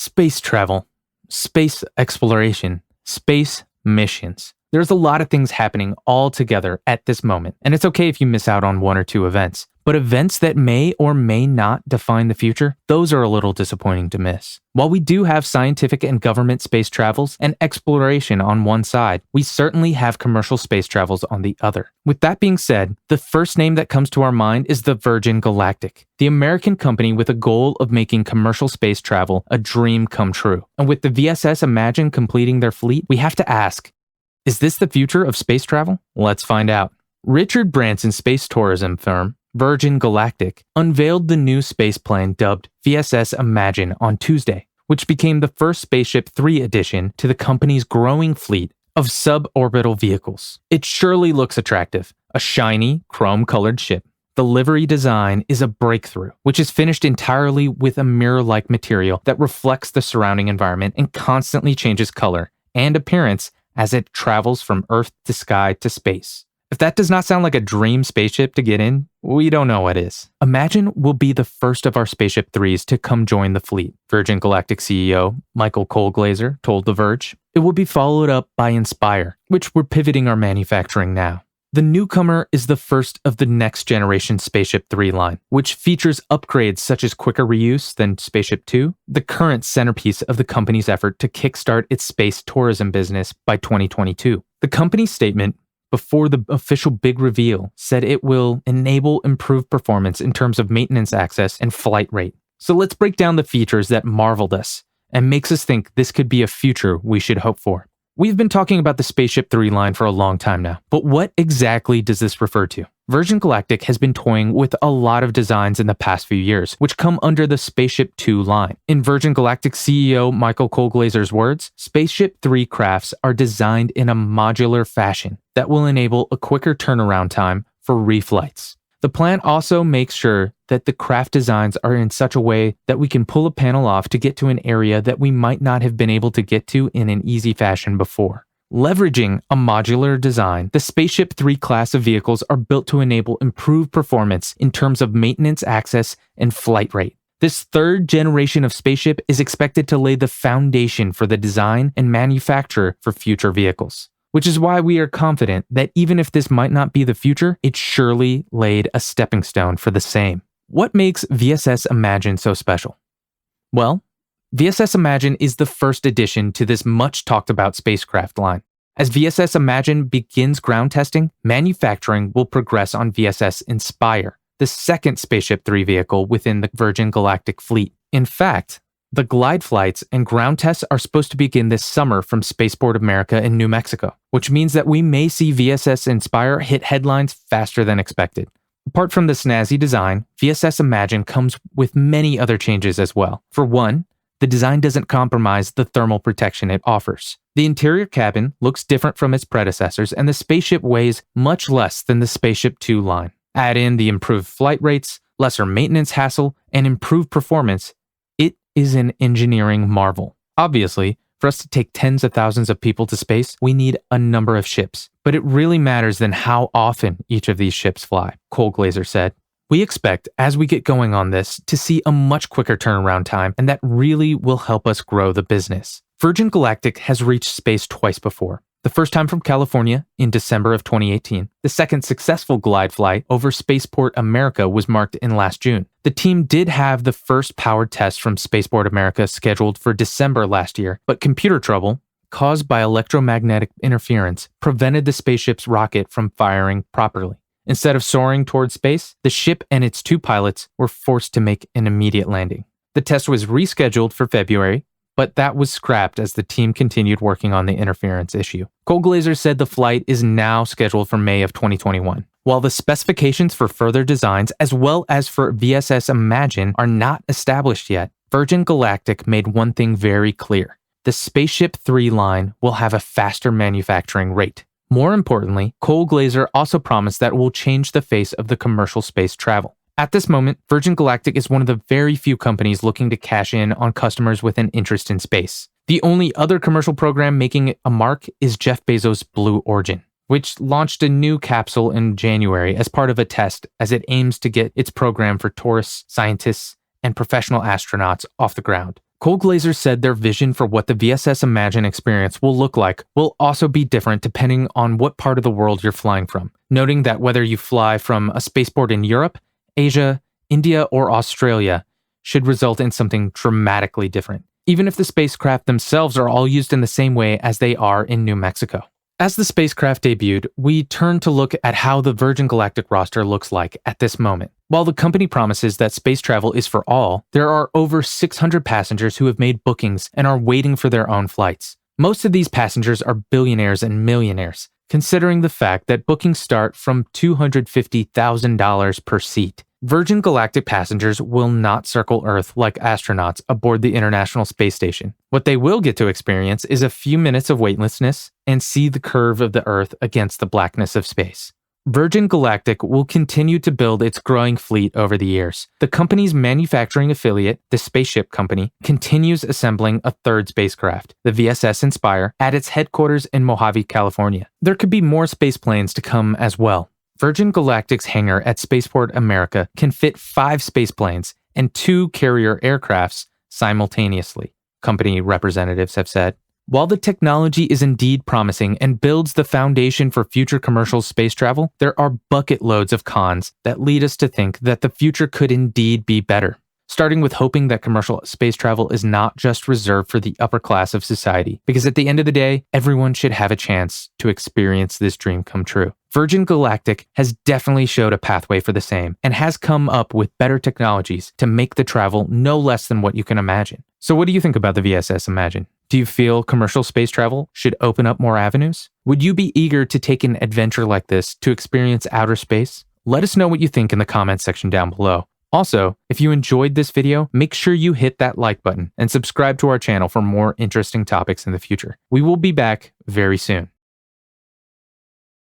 Space travel, space exploration, space missions. There's a lot of things happening all together at this moment, and it's okay if you miss out on one or two events. But events that may or may not define the future, those are a little disappointing to miss. While we do have scientific and government space travels and exploration on one side, we certainly have commercial space travels on the other. With that being said, the first name that comes to our mind is the Virgin Galactic, the American company with a goal of making commercial space travel a dream come true. And with the VSS Imagine completing their fleet, we have to ask, is this the future of space travel? Let's find out. Richard Branson's space tourism firm, Virgin Galactic, unveiled the new spaceplane dubbed VSS Imagine on Tuesday, which became the first Spaceship 3 addition to the company's growing fleet of suborbital vehicles. It surely looks attractive, a shiny, chrome-colored ship. The livery design is a breakthrough, which is finished entirely with a mirror-like material that reflects the surrounding environment and constantly changes color and appearance as it travels from Earth to sky to space. If that does not sound like a dream spaceship to get in, we don't know what is. Imagine will be the first of our Spaceship 3s to come join the fleet, Virgin Galactic CEO Michael Colglazier told The Verge. It will be followed up by Inspire, which we're pivoting our manufacturing now. The newcomer is the first of the next generation Spaceship 3 line, which features upgrades such as quicker reuse than Spaceship 2, the current centerpiece of the company's effort to kickstart its space tourism business by 2022. The company's statement before the official big reveal said it will enable improved performance in terms of maintenance access and flight rate. So let's break down the features that marveled us and makes us think this could be a future we should hope for. We've been talking about the Spaceship 3 line for a long time now, but what exactly does this refer to? Virgin Galactic has been toying with a lot of designs in the past few years, which come under the Spaceship 2 line. In Virgin Galactic CEO Michael Colglazier's words, Spaceship 3 crafts are designed in a modular fashion that will enable a quicker turnaround time for reflights. The plan also makes sure that the craft designs are in such a way that we can pull a panel off to get to an area that we might not have been able to get to in an easy fashion before. Leveraging a modular design, the Spaceship 3 class of vehicles are built to enable improved performance in terms of maintenance access and flight rate. This third generation of spaceship is expected to lay the foundation for the design and manufacture for future vehicles, which is why we are confident that even if this might not be the future, it surely laid a stepping stone for the same. What makes VSS Imagine so special? Well, VSS Imagine is the first addition to this much talked about spacecraft line. As VSS Imagine begins ground testing, manufacturing will progress on VSS Inspire, the second Spaceship 3 vehicle within the Virgin Galactic fleet. In fact, the glide flights and ground tests are supposed to begin this summer from Spaceport America in New Mexico, which means that we may see VSS Inspire hit headlines faster than expected. Apart from the snazzy design, VSS Imagine comes with many other changes as well. For one, the design doesn't compromise the thermal protection it offers. The interior cabin looks different from its predecessors, and the spaceship weighs much less than the Spaceship 2 line. Add in the improved flight rates, lesser maintenance hassle, and improved performance, it is an engineering marvel. Obviously, for us to take tens of thousands of people to space, we need a number of ships. But it really matters then how often each of these ships fly, Colglazier said. We expect, as we get going on this, to see a much quicker turnaround time, and that really will help us grow the business. Virgin Galactic has reached space twice before. The first time from California in December of 2018. The second successful glide flight over Spaceport America was marked in last June. The team did have the first powered test from Spaceport America scheduled for December last year, but computer trouble, caused by electromagnetic interference, prevented the spaceship's rocket from firing properly. Instead of soaring towards space, the ship and its two pilots were forced to make an immediate landing. The test was rescheduled for February, but that was scrapped as the team continued working on the interference issue. Colglazier said the flight is now scheduled for May of 2021. While the specifications for further designs, as well as for VSS Imagine, are not established yet, Virgin Galactic made one thing very clear. The Spaceship 3 line will have a faster manufacturing rate. More importantly, Colglazier also promised that it will change the face of the commercial space travel. At this moment, Virgin Galactic is one of the very few companies looking to cash in on customers with an interest in space. The only other commercial program making a mark is Jeff Bezos' Blue Origin, which launched a new capsule in January as part of a test as it aims to get its program for tourists, scientists, and professional astronauts off the ground. Cole Glazer said their vision for what the VSS Imagine experience will look like will also be different depending on what part of the world you're flying from, noting that whether you fly from a spaceport in Europe, Asia, India, or Australia should result in something dramatically different, even if the spacecraft themselves are all used in the same way as they are in New Mexico. As the spacecraft debuted, we turned to look at how the Virgin Galactic roster looks like at this moment. While the company promises that space travel is for all, there are over 600 passengers who have made bookings and are waiting for their own flights. Most of these passengers are billionaires and millionaires, considering the fact that bookings start from $250,000 per seat. Virgin Galactic passengers will not circle Earth like astronauts aboard the International Space Station. What they will get to experience is a few minutes of weightlessness and see the curve of the Earth against the blackness of space. Virgin Galactic will continue to build its growing fleet over the years. The company's manufacturing affiliate, the Spaceship Company, continues assembling a third spacecraft, the VSS Inspire, at its headquarters in Mojave, California. There could be more spaceplanes to come as well. Virgin Galactic's hangar at Spaceport America can fit 5 spaceplanes and 2 carrier aircrafts simultaneously, company representatives have said. While the technology is indeed promising and builds the foundation for future commercial space travel, there are bucket loads of cons that lead us to think that the future could indeed be better. Starting with hoping that commercial space travel is not just reserved for the upper class of society, because at the end of the day, everyone should have a chance to experience this dream come true. Virgin Galactic has definitely showed a pathway for the same, and has come up with better technologies to make the travel no less than what you can imagine. So what do you think about the VSS Imagine? Do you feel commercial space travel should open up more avenues? Would you be eager to take an adventure like this to experience outer space? Let us know what you think in the comments section down below. Also, if you enjoyed this video, make sure you hit that like button and subscribe to our channel for more interesting topics in the future. We will be back very soon.